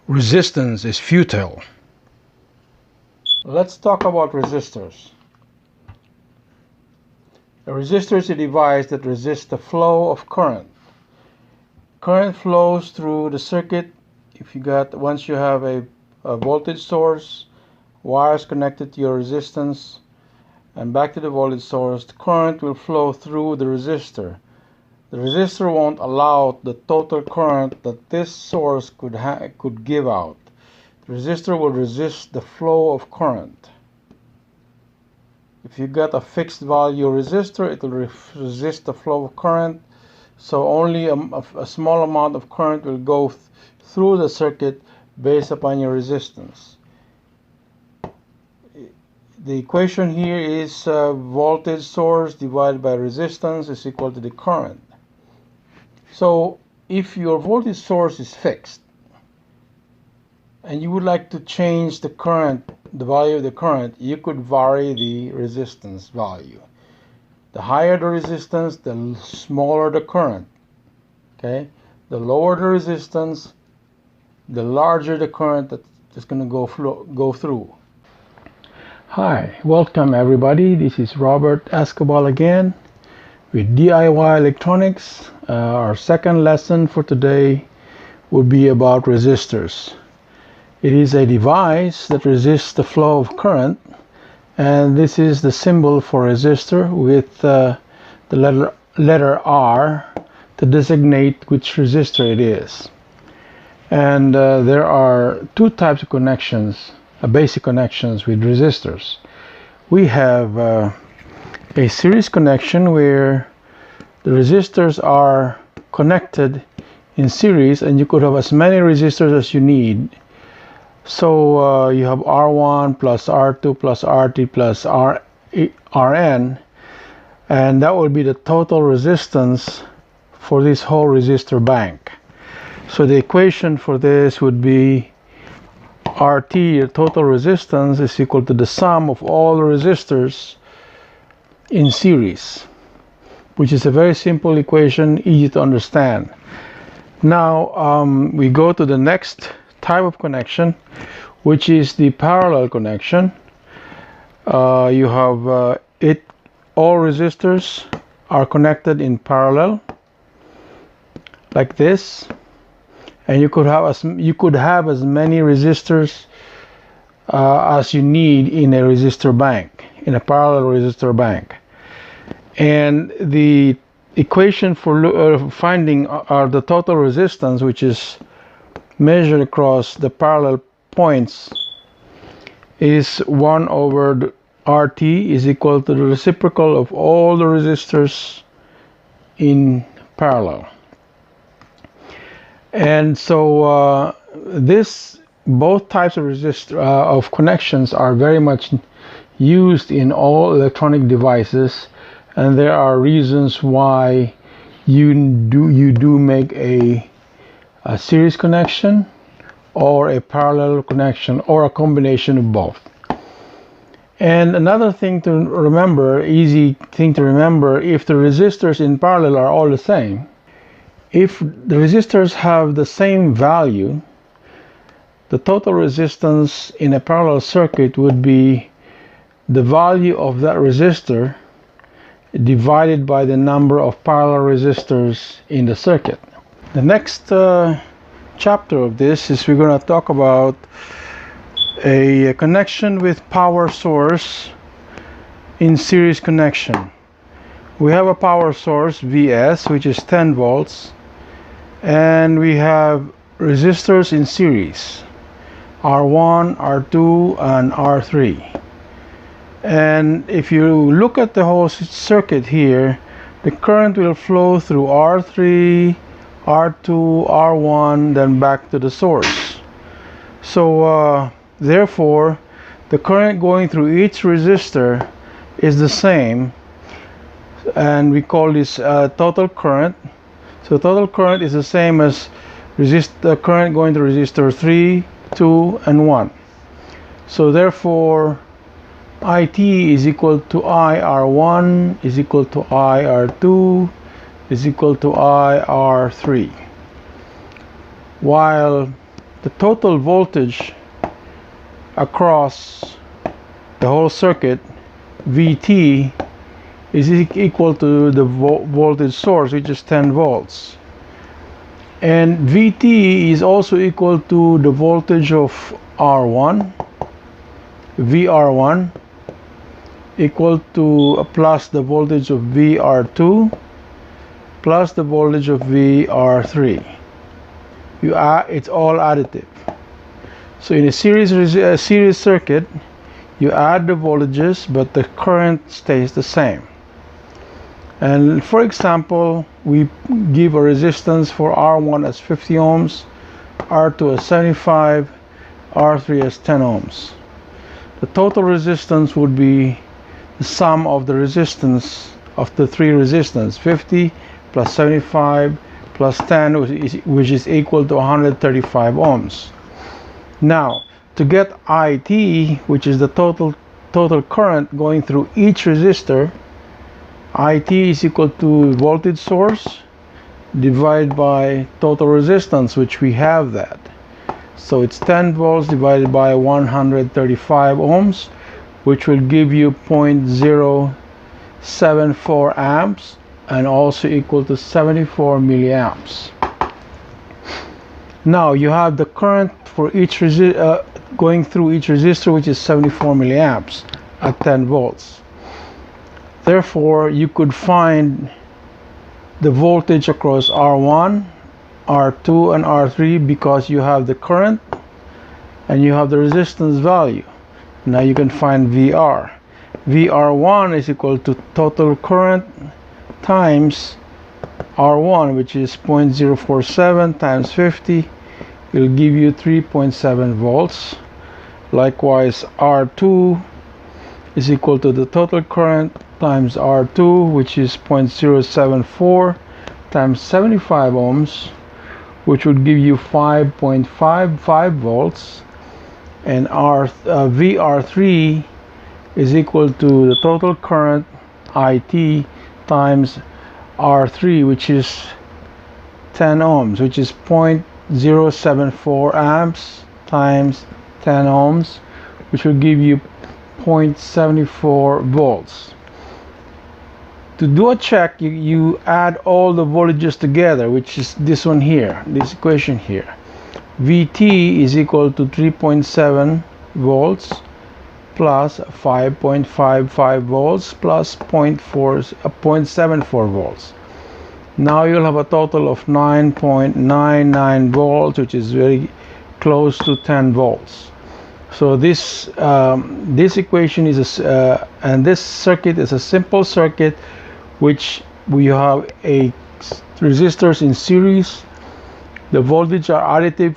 Resistance is futile. Let's talk about resistors. A resistor is a device that resists the flow of current. Current flows through the circuit once you have a voltage source, wires connected to your resistance, and back to the voltage source. The current will flow through the resistor. The resistor won't allow the total current that this source could give out. The resistor will resist the flow of current. If you got a fixed value resistor, it will resist the flow of current, so only a small amount of current will go through the circuit based upon your resistance. The equation here is voltage source divided by resistance is equal to the current. So if your voltage source is fixed and you would like to change the value of the current, you could vary the resistance value. The higher the resistance, the smaller the current. Okay? The lower the resistance, the larger the current that's going to go through. Hi, welcome everybody. This is Robert Escobar again with DIY Electronics. Our second lesson for today will be about resistors. It is a device that resists the flow of current, and this is the symbol for resistor with the letter R to designate which resistor it is. And there are two types of connections, basic connections with resistors. We have a series connection where the resistors are connected in series, and you could have as many resistors as you need. So you have R1 plus R2 plus RT plus Rn, and that would be the total resistance for this whole resistor bank. So the equation for this would be RT, your total resistance, is equal to the sum of all the resistors in series, which is a very simple equation, easy to understand. Now we go to the next type of connection, which is the parallel connection. You have all resistors are connected in parallel like this, and you could have as many resistors as you need in a resistor bank, in a parallel resistor bank. And the equation for finding the total resistance, which is measured across the parallel points, is 1 over RT is equal to the reciprocal of all the resistors in parallel. And so both types of connections are very much used in all electronic devices, and there are reasons why you do make a series connection or a parallel connection or a combination of both. And another thing to remember, easy thing to remember, if the resistors in parallel are all the same, if the resistors have the same value, the total resistance in a parallel circuit would be the value of that resistor divided by the number of parallel resistors in the circuit. The next chapter of this is we're going to talk about a connection with power source in series connection. We have a power source Vs, which is 10 volts, and we have resistors in series R1, R2, and R3. And if you look at the whole circuit here, the current will flow through R3, R2, R1, then back to the source. So therefore the current going through each resistor is the same, and we call this total current. So total current is the same as the current going to resistor 3, 2, and 1. So therefore IT is equal to IR1 is equal to IR2 is equal to IR3, while the total voltage across the whole circuit, VT, is equal to the voltage source, which is 10 volts. And VT is also equal to the voltage of R1, VR1, equal to plus the voltage of VR2 plus the voltage of VR3. It's all additive. So in a series circuit, you add the voltages, but the current stays the same. And for example, we give a resistance for R1 as 50 ohms, R2 as 75, R3 as 10 ohms. The total resistance would be the sum of the resistance of the three resistance, 50 plus 75 plus 10, which is equal to 135 ohms. Now, to get IT, which is the total current going through each resistor, IT is equal to voltage source divided by total resistance, which we have that. So it's 10 volts divided by 135 ohms, which will give you 0.074 amps and also equal to 74 milliamps. Now you have the current for each going through each resistor, which is 74 milliamps at 10 volts. Therefore, you could find the voltage across R1, R2, and R3 because you have the current and you have the resistance value. Now you can find VR. VR1 is equal to total current times R1, which is 0.047 times 50. Will give you 3.7 volts. Likewise, R2 is equal to the total current times R2, which is 0.074 times 75 ohms, which would give you 5.55 volts. And VR3 is equal to the total current IT times R3, which is 10 ohms, which is 0.074 amps times 10 ohms, which will give you 0.74 volts. To do a check, you add all the voltages together, which is this one here, this equation here. VT is equal to 3.7 volts plus 5.55 volts plus 0.74 volts. Now you'll have a total of 9.99 volts, which is very close to 10 volts. So this equation is and this circuit is a simple circuit, which we have a resistors in series. The voltage are additive.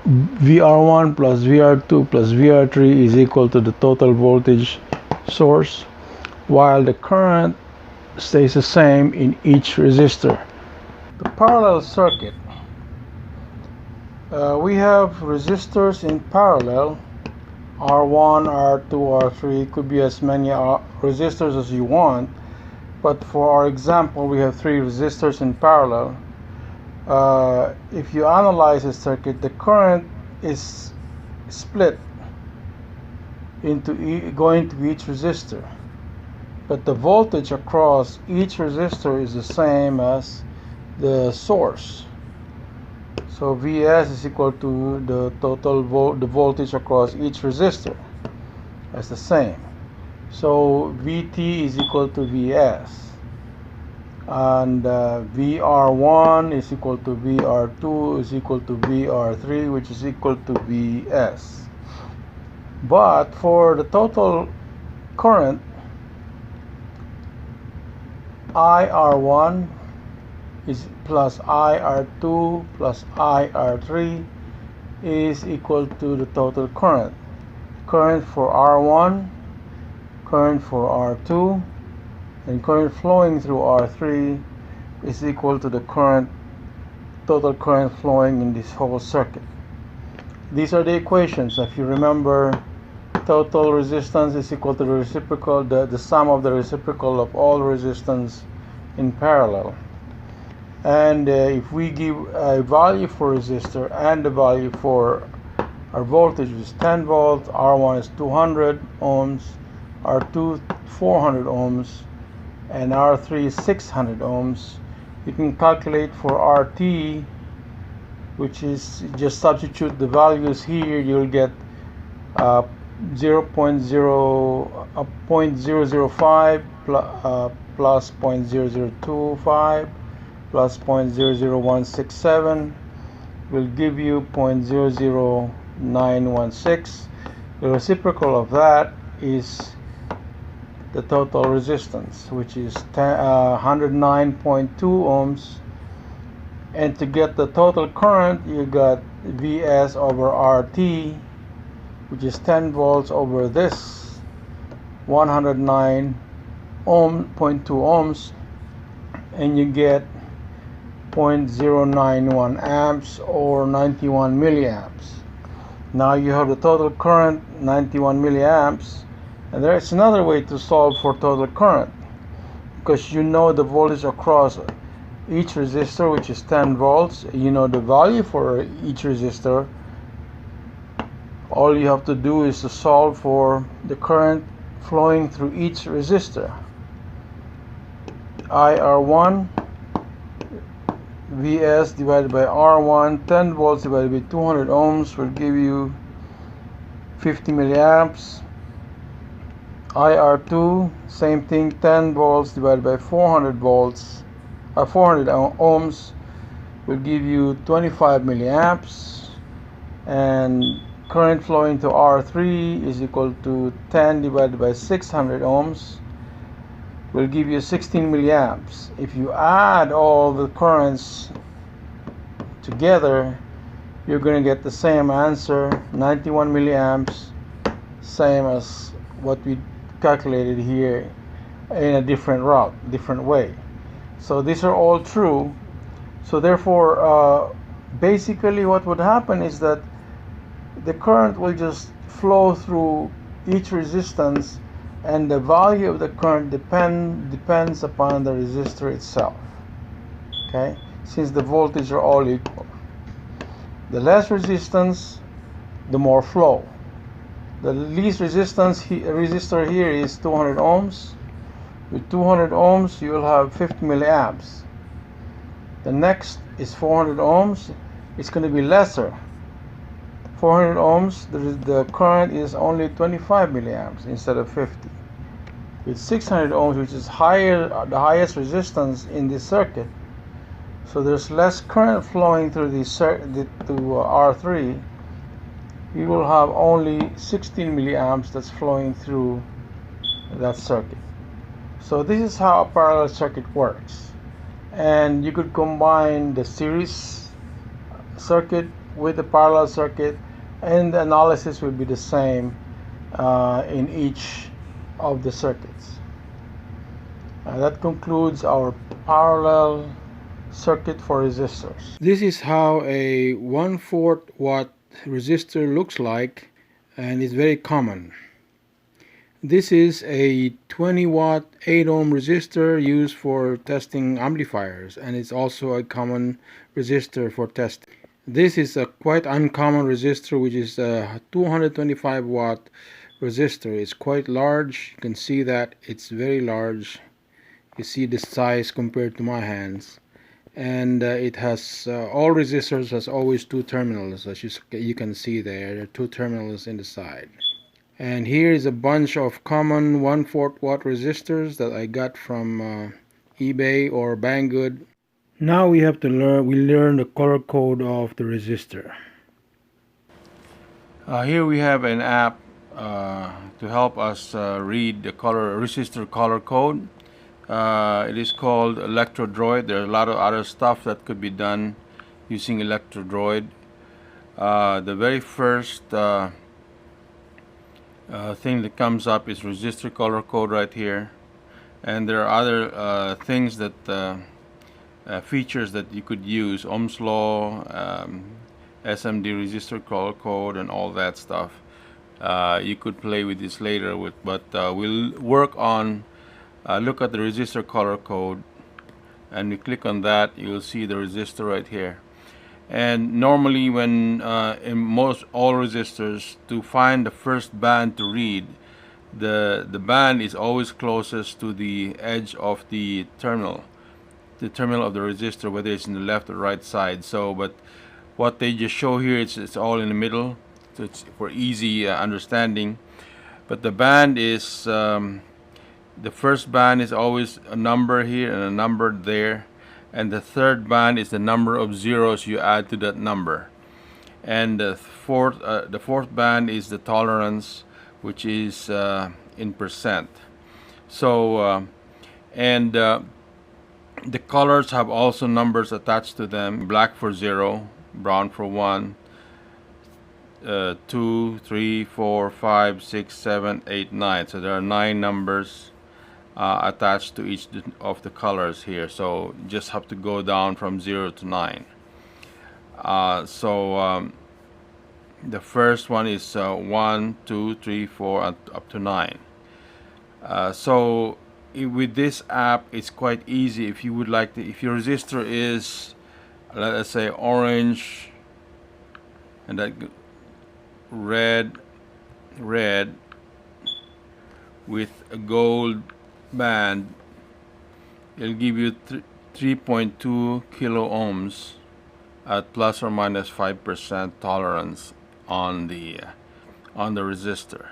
VR1 plus VR2 plus VR3 is equal to the total voltage source, while the current stays the same in each resistor. The parallel circuit. We have resistors in parallel, R1, R2, R3. Could be as many resistors as you want, but for our example, we have 3 resistors in parallel. If you analyze a circuit, the current is split into going to each resistor, but the voltage across each resistor is the same as the source. So Vs is equal to the total the voltage across each resistor. That's the same. So Vt is equal to Vs. And VR1 is equal to VR2 is equal to VR3, which is equal to Vs. But for the total current, IR1 is plus IR2 plus IR3 is equal to the total current. Current for R1, current for R2, and current flowing through R3 is equal to the total current flowing in this whole circuit. These are the equations. If you remember, total resistance is equal to the reciprocal, the sum of the reciprocal of all resistance in parallel. And if we give a value for resistor and the value for our voltage is 10 volts, R1 is 200 ohms, R2 400 ohms, and R3 is 600 ohms. You can calculate for RT, which is just substitute the values here, you'll get 0.005 plus 0.0025 plus 0.00167 will give you 0.00916. The reciprocal of that is the total resistance, which is 109.2 ohms. And to get the total current, you got Vs over RT, which is 10 volts over this 109.2 ohms, and you get 0.091 amps or 91 milliamps. Now you have the total current 91 milliamps, and there's another way to solve for total current, because you know the voltage across each resistor, which is 10 volts. You know the value for each resistor. All you have to do is to solve for the current flowing through each resistor. IR1 Vs divided by R1, 10 volts divided by 200 ohms will give you 50 milliamps. IR2, same thing, 10 volts divided by 400 ohms will give you 25 milliamps. And current flowing to R3 is equal to 10 divided by 600 ohms will give you 16 milliamps. If you add all the currents together, you're going to get the same answer, 91 milliamps, same as what we calculated here in a different route, different way. So these are all true. So therefore, basically what would happen is that the current will just flow through each resistance, and the value of the current depends upon the resistor itself. Okay, since the voltage are all equal. The less resistance, the more flow. The least resistance resistor here is 200 ohms. With 200 ohms, you will have 50 milliamps. The next is 400 ohms. It's going to be lesser. 400 ohms, the current is only 25 milliamps instead of 50. With 600 ohms, which is higher, the highest resistance in this circuit, so there's less current flowing through to R3. You will have only 16 milliamps that's flowing through that circuit. So this is how a parallel circuit works. And you could combine the series circuit with the parallel circuit, and the analysis will be the same in each of the circuits. That concludes our parallel circuit for resistors. This is how a 1/4 watt resistor looks like, and it's very common. This is a 20 watt 8 ohm resistor used for testing amplifiers, and it's also a common resistor for testing. This is a quite uncommon resistor, which is a 225 watt resistor. It's quite large. You can see that it's very large. You see the size compared to my hands. And it has all resistors has always two terminals, as you can see there. There are two terminals in the side. And here is a bunch of common 1/4 watt resistors that I got from eBay or Banggood. Now we have to learn the color code of the resistor. Here we have an app to help us read the resistor color code. It is called Electrodroid. There are a lot of other stuff that could be done using Electrodroid. The very first thing that comes up is resistor color code right here, and there are other things that features that you could use, Ohm's law, SMD resistor color code, and all that stuff. You could play with this later, but we'll work on look at the resistor color code and you click on that, you'll see the resistor right here. And normally when in most all resistors, to find the first band to read, the band is always closest to the edge of the terminal of the resistor, whether it's in the left or right side. So but what they just show here, it's all in the middle, so it's for easy understanding. But the band is the first band is always a number here and a number there, and the third band is the number of zeros you add to that number, and the fourth band is the tolerance, which is in percent. So and the colors have also numbers attached to them: black for 0, brown for 1, 2, 3, 4, 5, 6, 7, 8, 9. So there are 9 numbers attached to each of the colors here. So you just have to go down from 0 to 9. The first one is 1, 2, 3, 4, up to 9. With this app, it's quite easy. If you would like to, if your resistor is, let us say, orange, and that red with a gold band, it'll give you 3.2 kilo ohms at plus or minus 5% tolerance on the resistor.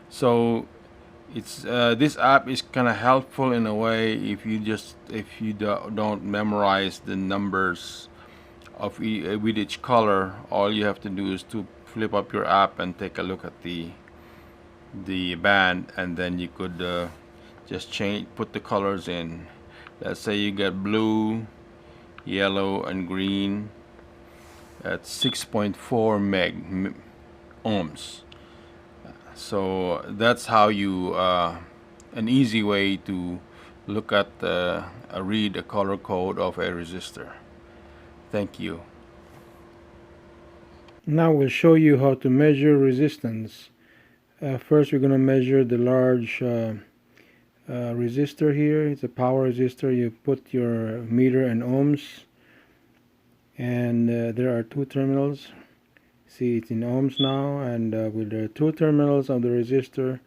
So it's this app is kind of helpful in a way if you don't memorize the numbers of with each color. All you have to do is to flip up your app and take a look at the band, and then you could just put the colors in. Let's say you get blue, yellow, and green at 6.4 meg ohms. So that's how you an easy way to look at read a color code of a resistor. Thank you. Now we'll show you how to measure resistance. First we're going to measure the large resistor here. It's a power resistor. You put your meter and ohms, and there are 2 terminals. See, it's in ohms now, and with the 2 terminals of the resistor,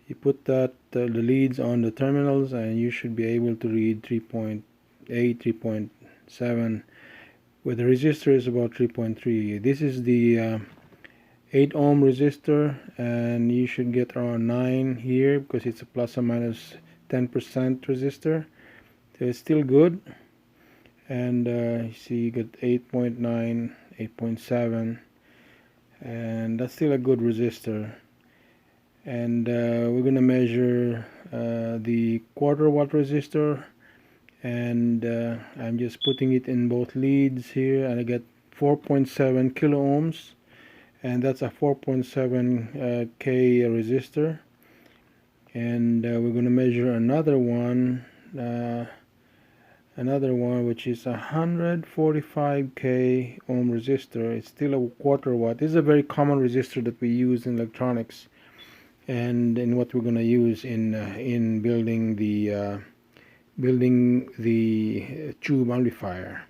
you put the leads on the terminals, and you should be able to read 3.8, 3.7. With the resistor is about 3.3. This is the 8 ohm resistor, and you should get around 9 here because it's a plus or minus 10% resistor. So it's still good. And you see, you get 8.9, 8.7, and that's still a good resistor. And we're going to measure the quarter watt resistor, and I'm just putting it in both leads here, and I get 4.7 kilo ohms, and that's a 4.7 K resistor. And we're going to measure another one which is 145 K ohm resistor. It's still a quarter watt. This is a very common resistor that we use in electronics, and in what we're going to use in building the tube amplifier.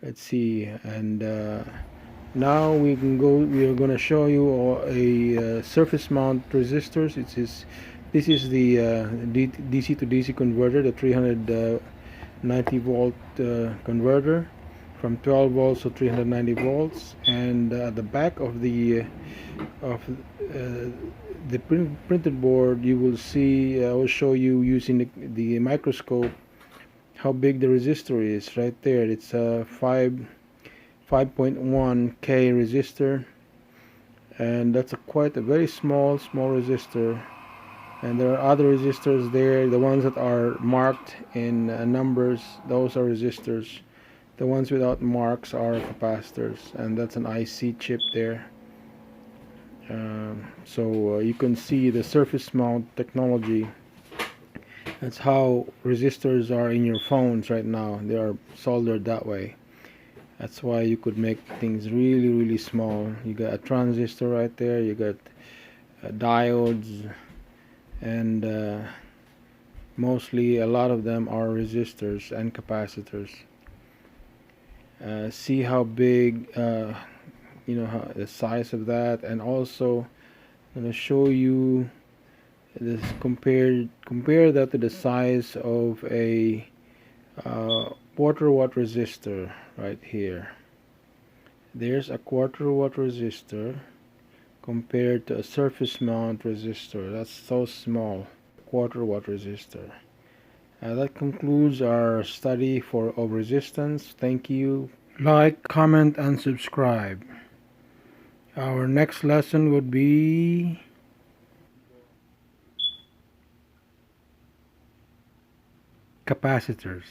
Let's see, and now we are going to show you a surface mount resistors. This is the DC to DC converter, the 390 volt converter from 12 volts to 390 volts, and at the back of the printed board, you will see, I will show you using the microscope how big the resistor is. Right there, it's a 5.1 K resistor, and that's quite a very small resistor. And there are other resistors there. The ones that are marked in numbers, those are resistors. The ones without marks are capacitors, and that's an IC chip there. So you can see the surface mount technology. That's how resistors are in your phones right now. They are soldered that way. That's why you could make things really small. You got a transistor right there, you got diodes, and Mostly, a lot of them are resistors and capacitors. See how big, the size of that, and also I'm going to show you this. Compare that to the size of a quarter watt resistor right here. There's a quarter watt resistor compared to a surface mount resistor. That's so small. Quarter watt resistor. That concludes our study of resistance. Thank you. Like, comment, and subscribe. Our next lesson would be capacitors.